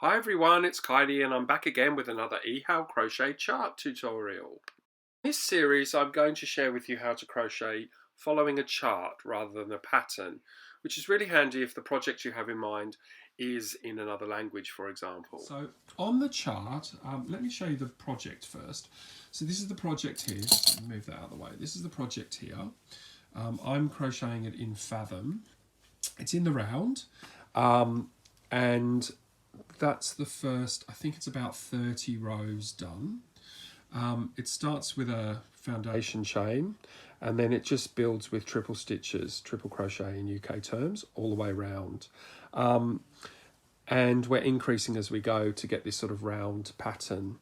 Hi everyone, it's Kylie and I'm back again with another eHow Crochet chart tutorial. In this series I'm going to share with you how to crochet following a chart rather than a pattern, which is really handy if the project you have in mind is in another language, for example. So on the chart, let me show you the project first. So this is the project here. Let me move that out of the way. This is the project here. I'm crocheting it in Fathom. It's in the round, and that's the first, I think it's about 30 rows done. It starts with a foundation chain and then it just builds with triple stitches, triple crochet in UK terms, all the way around. And we're increasing as we go to get this sort of round pattern.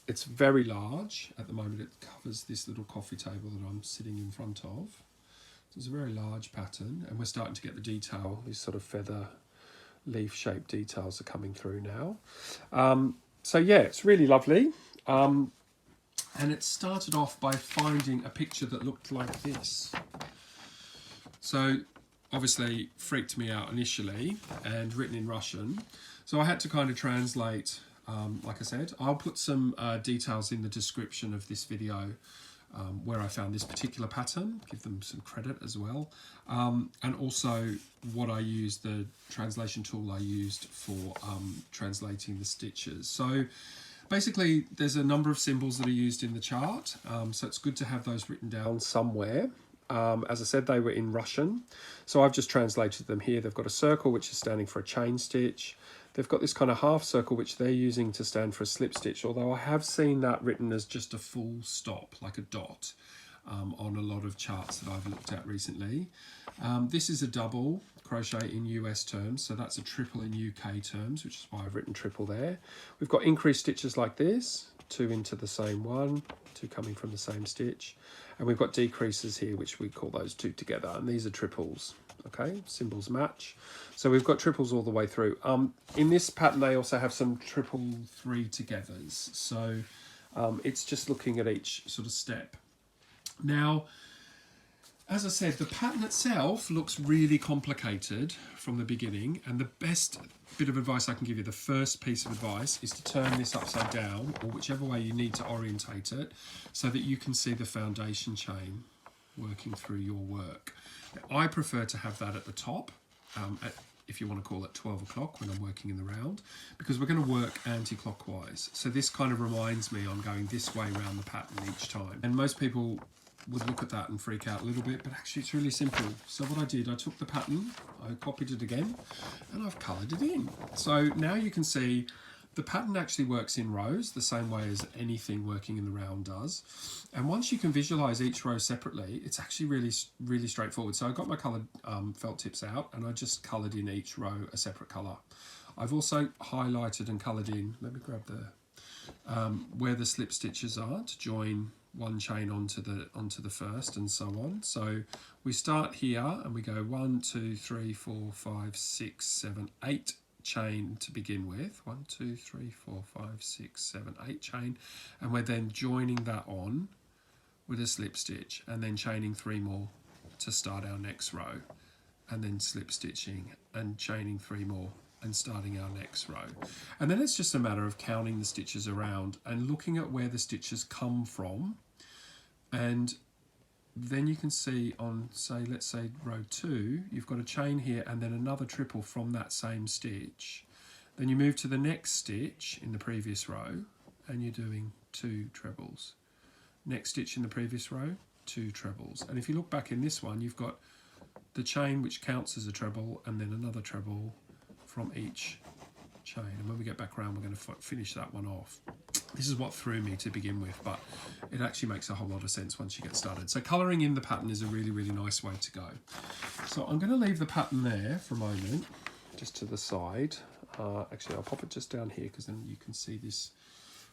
It's very large. At the moment it covers this little coffee table that I'm sitting in front of. So it's a very large pattern and we're starting to get the detail, these sort of feather leaf shaped details are coming through now. So yeah, it's really lovely. And it started off by finding a picture that looked like this. So obviously freaked me out initially and written in Russian. So I had to kind of translate, like I said. I'll put some details in the description of this video where I found this particular pattern, give them some credit as well, and also what I used, the translation tool I used for translating the stitches. So basically there's a number of symbols that are used in the chart, so it's good to have those written down somewhere. As I said, they were in Russian, so I've just translated them here. They've got a circle which is standing for a chain stitch. They've got this kind of half circle which they're using to stand for a slip stitch, although I have seen that written as just a full stop, like a dot, on a lot of charts that I've looked at recently. This is a double crochet in US terms, so that's a triple in UK terms, which is why I've written triple there. We've got increased stitches like this, 2 into the same one, 2 coming from the same stitch, and we've got decreases here which we call those 2 together, and these are triples. Okay, symbols match, so we've got triples all the way through. In this pattern they also have some triple 3 togethers, so it's just looking at each sort of step. Now, as I said, the pattern itself looks really complicated from the beginning, and the best bit of advice I can give you, the first piece of advice, is to turn this upside down, or whichever way you need to orientate it, so that you can see the foundation chain working through your work. I prefer to have that at the top, if you want to call it 12 o'clock when I'm working in the round, because we're going to work anti-clockwise. So this kind of reminds me I'm going this way around the pattern each time. And most people would look at that and freak out a little bit, but actually it's really simple. So what I did, I took the pattern, I copied it again, and I've coloured it in. So now you can see the pattern actually works in rows the same way as anything working in the round does. And once you can visualize each row separately, it's actually really straightforward. So I got my colored felt tips out and I just colored in each row a separate color. I've also highlighted and colored in, let me grab the, where the slip stitches are to join one chain onto the first and so on. So we start here and we go 1, 2, 3, 4, 5, 6, 7, 8 chain to begin with. 1, 2, 3, 4, 5, 6, 7, 8 chain, and we're then joining that on with a slip stitch and then chaining 3 more to start our next row, and then slip stitching and chaining 3 more and starting our next row. And then it's just a matter of counting the stitches around and looking at where the stitches come from, and then you can see on, say, let's say row 2, you've got a chain here and then another triple from that same stitch. Then you move to the next stitch in the previous row and you're doing 2 trebles. Next stitch in the previous row, 2 trebles. And if you look back in this one, you've got the chain which counts as a treble and then another treble from each chain. And when we get back around, we're going to finish that one off. This is what threw me to begin with, but it actually makes a whole lot of sense once you get started. So colouring in the pattern is a really nice way to go. So I'm going to leave the pattern there for a moment, just to the side. Actually, I'll pop it just down here because then you can see this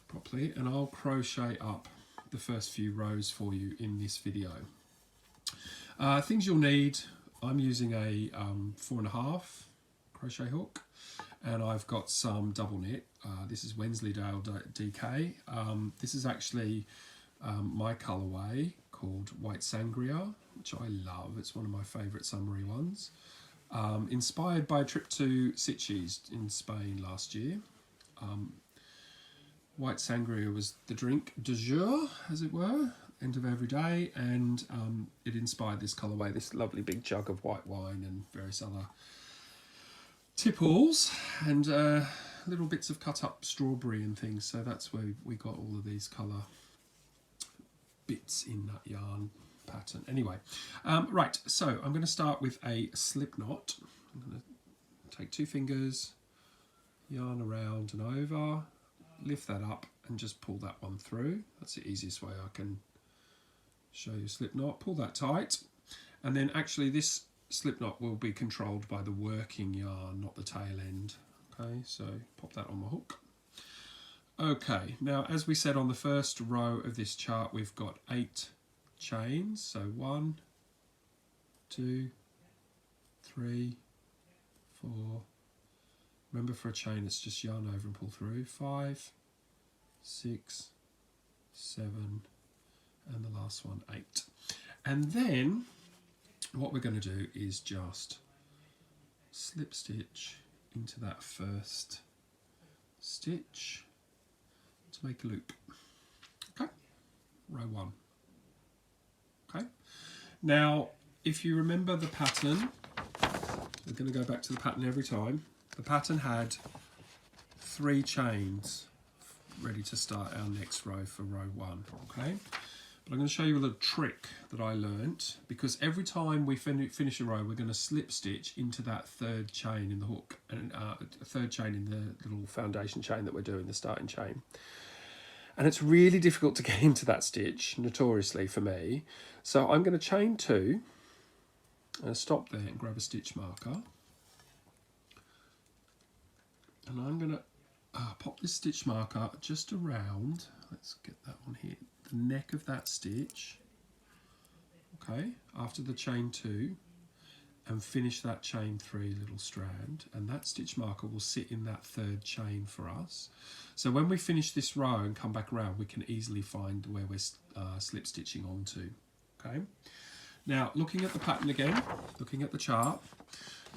properly, and I'll crochet up the first few rows for you in this video. Things you'll need, I'm using a 4.5 crochet hook, and I've got some double knit. This is Wensleydale DK. This is actually my colourway called White Sangria, which I love. It's one of my favourite summery ones. inspired by a trip to Sitges in Spain last year. White sangria was the drink du jour, as it were, end of every day, and it inspired this colourway, this lovely big jug of white wine and various other tipples and little bits of cut up strawberry and things. So that's where we got all of these colour bits in that yarn pattern. Anyway, right, so I'm going to start with a slip knot. I'm going to take 2 fingers, yarn around and over, lift that up and just pull that one through. That's the easiest way I can show you a slip knot. Pull that tight, and then actually this slip knot will be controlled by the working yarn, not the tail end. Okay, so pop that on my hook. Okay, now as we said on the first row of this chart, we've got 8 chains. So 1, 2, 3, 4. Remember, for a chain it's just yarn over and pull through. 5, 6, 7, and the last one 8. And then what we're going to do is just slip stitch into that first stitch to make a loop. Okay, row 1. Okay, now if you remember the pattern, we're going to go back to the pattern every time. The pattern had 3 chains ready to start our next row for row 1, okay? But I'm going to show you a little trick that I learnt, because every time we finish a row, we're going to slip stitch into that 3rd chain in the hook, and a 3rd chain in the little foundation chain that we're doing, the starting chain. And it's really difficult to get into that stitch, notoriously for me. So I'm going to chain 2, and stop there and grab a stitch marker. And I'm going to pop this stitch marker just around, let's get that one here, the neck of that stitch, okay, after the chain 2, and finish that chain 3 little strand, and that stitch marker will sit in that 3rd chain for us. So when we finish this row and come back around, we can easily find where we're slip stitching onto, okay. Now, looking at the pattern again, looking at the chart,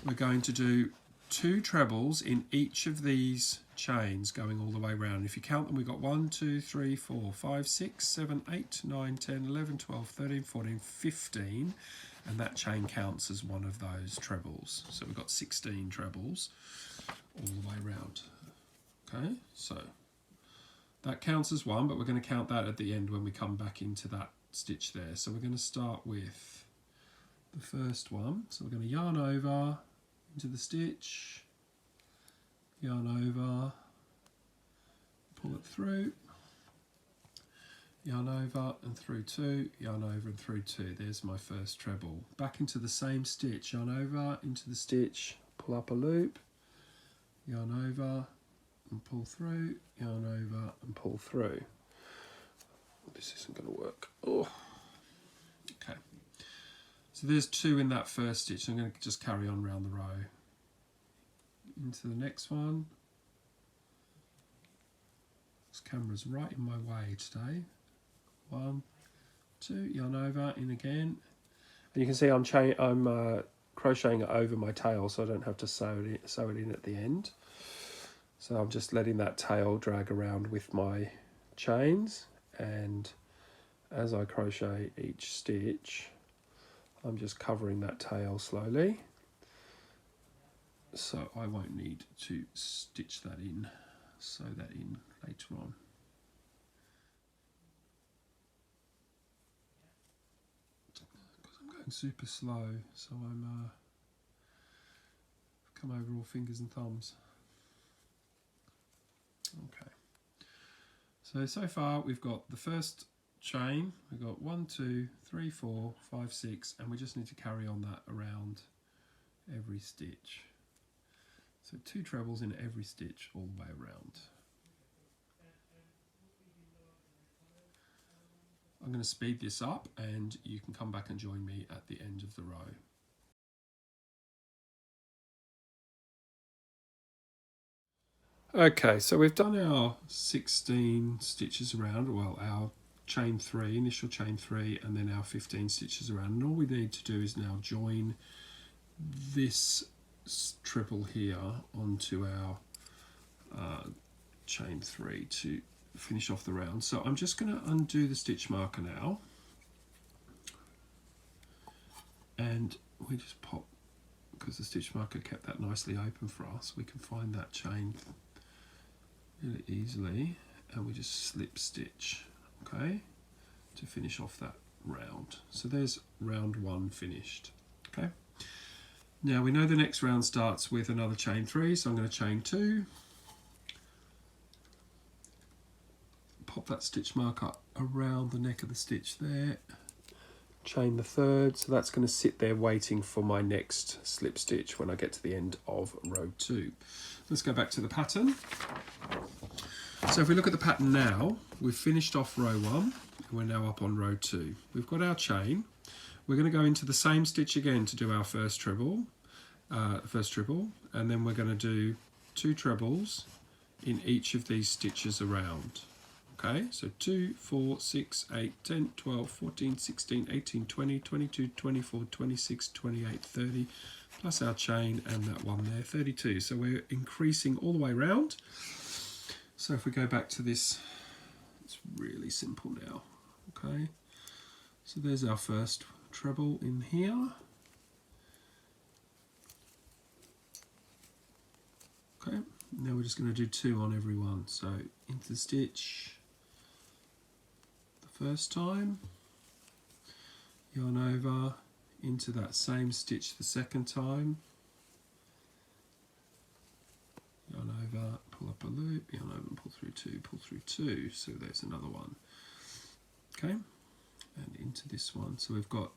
we're going to do 2 trebles in each of these chains going all the way around. If you count them, we've got 1, 2, 3, 4, 5, 6, 7, 8, 9, 10, 11, 12, 13, 14, 15, and that chain counts as one of those trebles. So we've got 16 trebles all the way around. Okay, so that counts as one, but we're going to count that at the end when we come back into that stitch there. So we're going to start with the first one. So we're going to yarn over into the stitch, yarn over, pull it through, yarn over and through 2, yarn over and through 2. There's my first treble. Back into the same stitch, yarn over into the stitch, pull up a loop, yarn over and pull through, yarn over and pull through. This isn't going to work. Oh, okay. So there's 2 in that first stitch. I'm going to just carry on round the row. Into the next one. This camera's right in my way today. 1, 2, yarn over, in again. And you can see I'm crocheting it over my tail, so I don't have to sew it in at the end. So I'm just letting that tail drag around with my chains, and as I crochet each stitch, I'm just covering that tail slowly, so I won't need to stitch that in, sew that in later on. Because I'm going super slow, so I'm come over all fingers and thumbs. Okay. So far we've got the first chain, we've got 1, 2, 3, 4, 5, 6, and we just need to carry on that around every stitch. So 2 trebles in every stitch all the way around. I'm going to speed this up and you can come back and join me at the end of the row. Okay, so we've done our 16 stitches around, well, our chain 3, initial chain 3, and then our 15 stitches around, and all we need to do is now join this treble here onto our chain 3 to finish off the round. So I'm just going to undo the stitch marker now, and we just pop, because the stitch marker kept that nicely open for us, we can find that chain really easily, and we just slip stitch, okay, to finish off that round. So there's round 1 finished. Okay, now we know the next round starts with another chain 3, so I'm going to chain 2, pop that stitch marker around the neck of the stitch there, chain the 3rd, so that's going to sit there waiting for my next slip stitch when I get to the end of row 2. Let's go back to the pattern. So if we look at the pattern now, we've finished off row 1 and we're now up on row 2. We've got our chain. We're going to go into the same stitch again to do our first treble, and then we're going to do 2 trebles in each of these stitches around. Okay, so 2, 4, 6, 8, 10, 12, 14, 16, 18, 20, 22, 24, 26, 28, 30, plus our chain and that one there, 32. So we're increasing all the way around. So if we go back to this, it's really simple now. Okay, so there's our first treble in here. Okay, now we're just going to do 2 on every one. So into the stitch the first time, yarn over, into that same stitch the second time, yarn over, pull up a loop, yarn over and pull through 2, pull through 2. So there's another one. Okay, and into this one. So we've got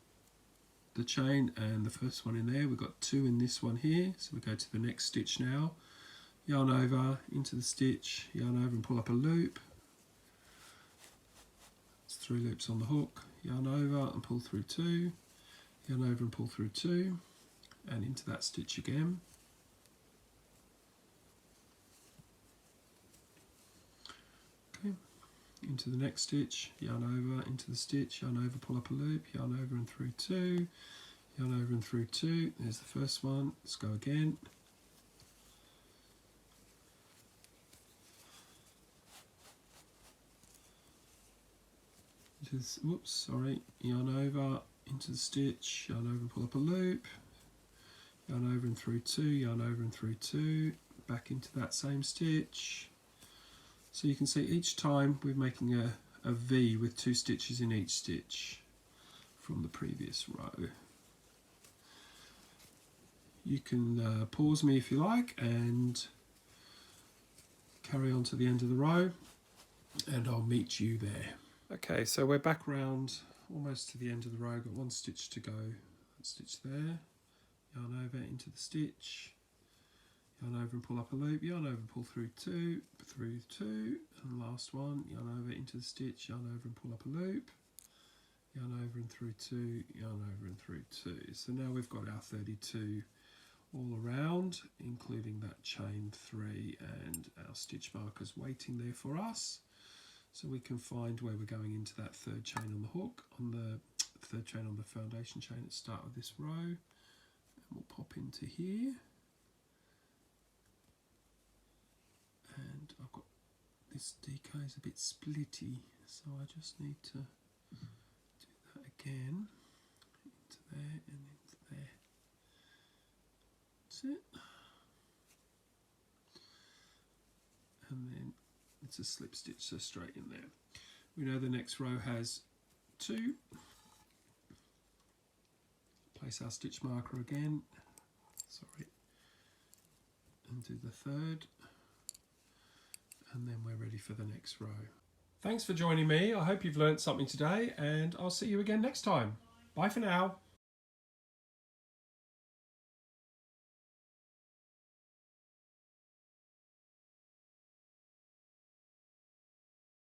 the chain and the first one in there. We've got 2 in this one here. So we go to the next stitch now. Yarn over, into the stitch, yarn over and pull up a loop. It's 3 loops on the hook. Yarn over and pull through 2. Yarn over and pull through 2. And into that stitch again. Okay, into the next stitch, yarn over, into the stitch, yarn over, pull up a loop, yarn over and through 2. Yarn over and through 2. There's the first one. Let's go again. Whoops, sorry, yarn over, into the stitch, yarn over and pull up a loop, yarn over and through 2, yarn over and through 2, back into that same stitch. So you can see each time we're making a V with 2 stitches in each stitch from the previous row. You can pause me if you like and carry on to the end of the row, and I'll meet you there. Okay, so we're back round almost to the end of the row, got 1 stitch to go. That stitch there, yarn over, into the stitch, yarn over and pull up a loop, yarn over and pull through 2, and the last one, yarn over, into the stitch, yarn over and pull up a loop, yarn over and through 2, yarn over and through 2. So now we've got our 32 all around, including that chain 3 and our stitch markers waiting there for us. So we can find where we're going into that 3rd chain on the hook, on the 3rd chain on the foundation chain at the start of this row. And we'll pop into here. And I've got this deco is a bit splitty, so I just need to do that again. Into there and into there. That's it. And then it's a slip stitch, so straight in there. We know the next row has 2. Place our stitch marker again, sorry, and do the 3rd, and then we're ready for the next row. Thanks for joining me. I hope you've learnt something today, and I'll see you again next time. Bye for now.